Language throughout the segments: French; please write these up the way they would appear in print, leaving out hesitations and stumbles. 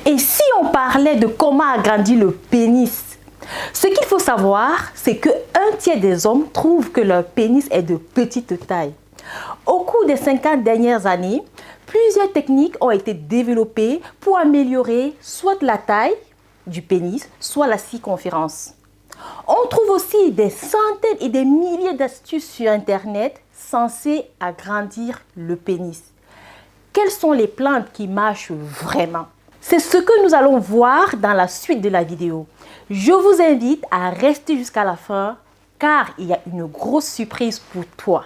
Et si on parlait de comment agrandir le pénis? Ce qu'il faut savoir, c'est que 1/3 des hommes trouvent que leur pénis est de petite taille. Au cours des 50 dernières années, plusieurs techniques ont été développées pour améliorer soit la taille du pénis, soit la circonférence. On trouve aussi des centaines et des milliers d'astuces sur Internet censées agrandir le pénis. Quelles sont les plantes qui marchent vraiment? C'est ce que nous allons voir dans la suite de la vidéo. Je vous invite à rester jusqu'à la fin car il y a une grosse surprise pour toi.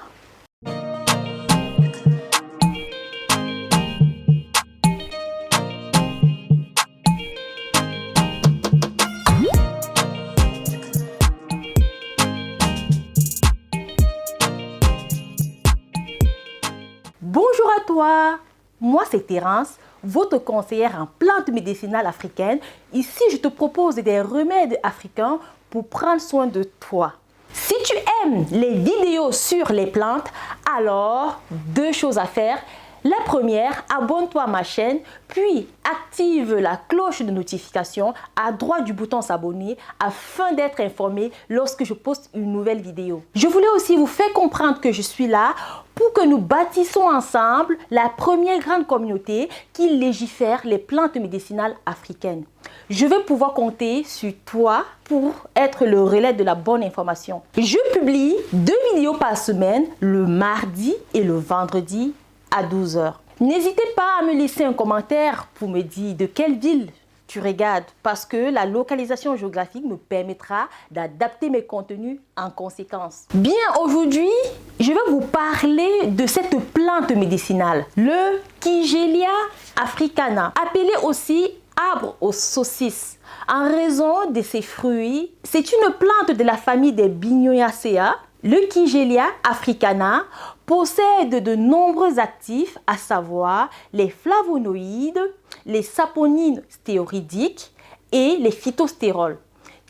Bonjour à toi, moi c'est Thérence, votre conseillère en plantes médicinales africaines. Ici, je te propose des remèdes africains pour prendre soin de toi. Si tu aimes les vidéos sur les plantes, alors 2 choses à faire. La première, abonne-toi à ma chaîne, puis active la cloche de notification à droite du bouton s'abonner afin d'être informé lorsque je poste une nouvelle vidéo. Je voulais aussi vous faire comprendre que je suis là pour que nous bâtissons ensemble la première grande communauté qui légifère les plantes médicinales africaines. Je vais pouvoir compter sur toi pour être le relais de la bonne information. Je publie 2 vidéos par semaine, le mardi et le vendredi à 12 h. N'hésitez pas à me laisser un commentaire pour me dire de quelle ville tu regardes parce que la localisation géographique me permettra d'adapter mes contenus en conséquence. Bien, aujourd'hui, je vais vous parler de cette plante médicinale, le Kigelia africana, appelé aussi arbre aux saucisses. En raison de ses fruits, c'est une plante de la famille des Bignoniaceae. Le Kigelia africana possède de nombreux actifs, à savoir les flavonoïdes, les saponines stéroïdiques et les phytostérols,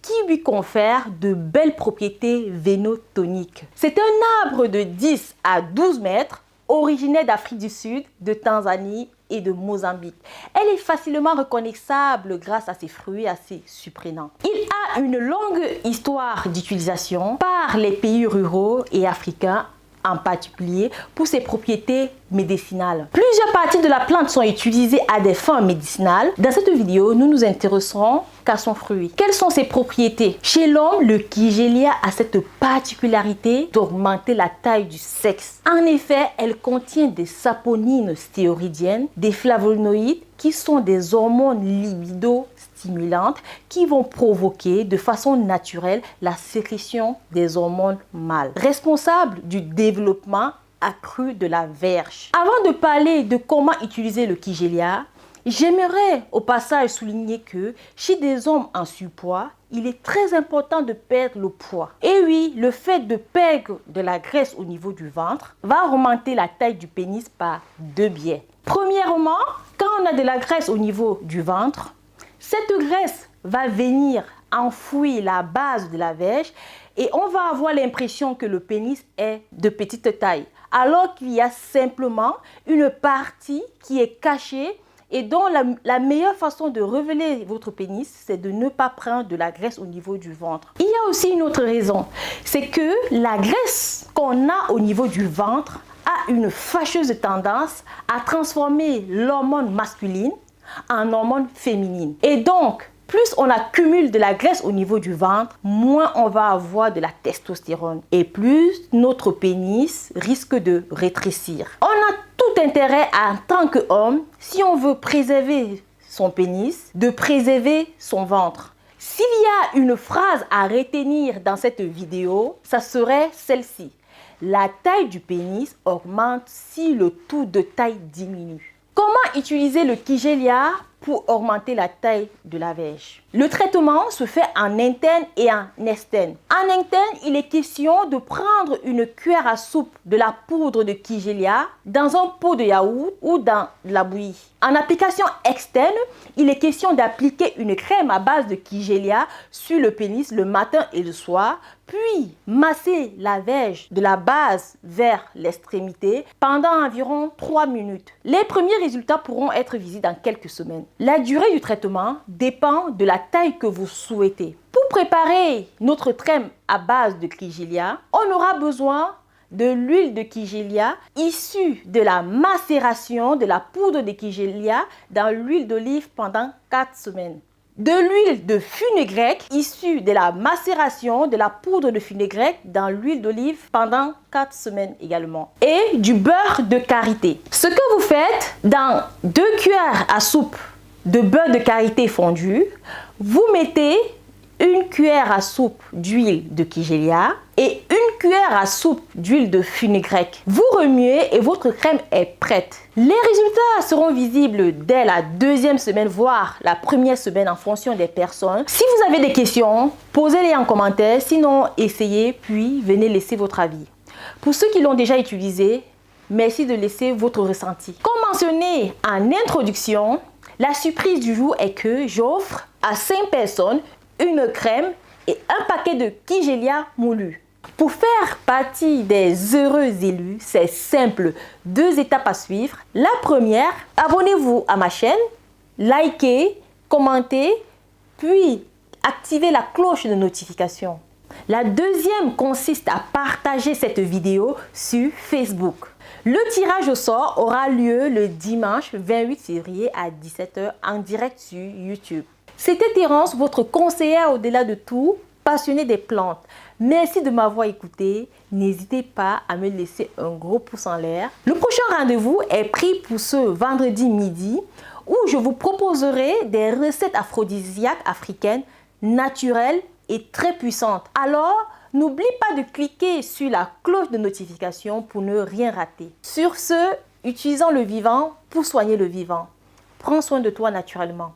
qui lui confèrent de belles propriétés vénotoniques. C'est un arbre de 10 à 12 mètres, originaire d'Afrique du Sud, de Tanzanie et de Mozambique. Elle est facilement reconnaissable grâce à ses fruits assez surprenants. Il a une longue histoire d'utilisation par les pays ruraux et africains, en particulier pour ses propriétés médicinales. Plusieurs parties de la plante sont utilisées à des fins médicinales. Dans cette vidéo, nous nous intéresserons qu'à son fruit. Quelles sont ses propriétés? Chez l'homme, le Kigelia a cette particularité d'augmenter la taille du sexe. En effet, elle contient des saponines stéroïdiennes, des flavonoïdes qui sont des hormones libido-stimulantes qui vont provoquer de façon naturelle la sécrétion des hormones mâles, responsables du développement accru de la verge. Avant de parler de comment utiliser le Kigelia, j'aimerais au passage souligner que chez des hommes en surpoids, il est très important de perdre le poids. Et oui, le fait de perdre de la graisse au niveau du ventre va augmenter la taille du pénis par 2 biais. Premièrement, quand on a de la graisse au niveau du ventre, cette graisse va venir enfouir la base de la verge et on va avoir l'impression que le pénis est de petite taille, alors qu'il y a simplement une partie qui est cachée et dont la meilleure façon de révéler votre pénis, c'est de ne pas prendre de la graisse au niveau du ventre. Il y a aussi une autre raison, c'est que la graisse qu'on a au niveau du ventre a une fâcheuse tendance à transformer l'hormone masculine en hormone féminine. Et donc, plus on accumule de la graisse au niveau du ventre, moins on va avoir de la testostérone. Et plus notre pénis risque de rétrécir. On a tout intérêt en tant qu'homme, si on veut préserver son pénis, de préserver son ventre. S'il y a une phrase à retenir dans cette vidéo, ça serait celle-ci. La taille du pénis augmente si le taux de taille diminue. Comment utiliser le Kigelia pour augmenter la taille de la verge? Le traitement se fait en interne et en externe. En interne, il est question de prendre une cuillère à soupe de la poudre de Kigelia dans un pot de yaourt ou dans la bouillie. En application externe, il est question d'appliquer une crème à base de Kigelia sur le pénis le matin et le soir, puis masser la verge de la base vers l'extrémité pendant environ 3 minutes. Les premiers résultats pourront être visibles dans quelques semaines. La durée du traitement dépend de la taille que vous souhaitez. Pour préparer notre crème à base de kigelia, on aura besoin de l'huile de kigelia issue de la macération de la poudre de kigelia dans l'huile d'olive pendant 4 semaines. De l'huile de fenugrec issue de la macération de la poudre de fenugrec dans l'huile d'olive pendant 4 semaines également. Et du beurre de karité. Ce que vous faites, dans 2 cuillères à soupe de beurre de karité fondu, vous mettez 1 cuillère à soupe d'huile de kigelia et 1 cuillère à soupe d'huile de fenugrec. Vous remuez et votre crème est prête. Les résultats seront visibles dès la 2e semaine, voire la 1re semaine en fonction des personnes. Si vous avez des questions, posez-les en commentaire. Sinon, essayez puis venez laisser votre avis. Pour ceux qui l'ont déjà utilisé, merci de laisser votre ressenti. Comme mentionné en introduction, la surprise du jour est que j'offre à 5 personnes une crème et un paquet de kigelia moulu. Pour faire partie des heureux élus, c'est simple. 2 étapes à suivre. La première, abonnez-vous à ma chaîne, likez, commentez, puis activez la cloche de notification. La deuxième consiste à partager cette vidéo sur Facebook. Le tirage au sort aura lieu le dimanche 28 février à 17 h en direct sur YouTube. C'était Thérence, votre conseillère au-delà de tout, passionnée des plantes. Merci de m'avoir écouté. N'hésitez pas à me laisser un gros pouce en l'air. Le prochain rendez-vous est pris pour ce vendredi midi où je vous proposerai des recettes aphrodisiaques africaines naturelles et très puissantes. Alors, n'oublie pas de cliquer sur la cloche de notification pour ne rien rater. Sur ce, utilisons le vivant pour soigner le vivant. Prends soin de toi naturellement.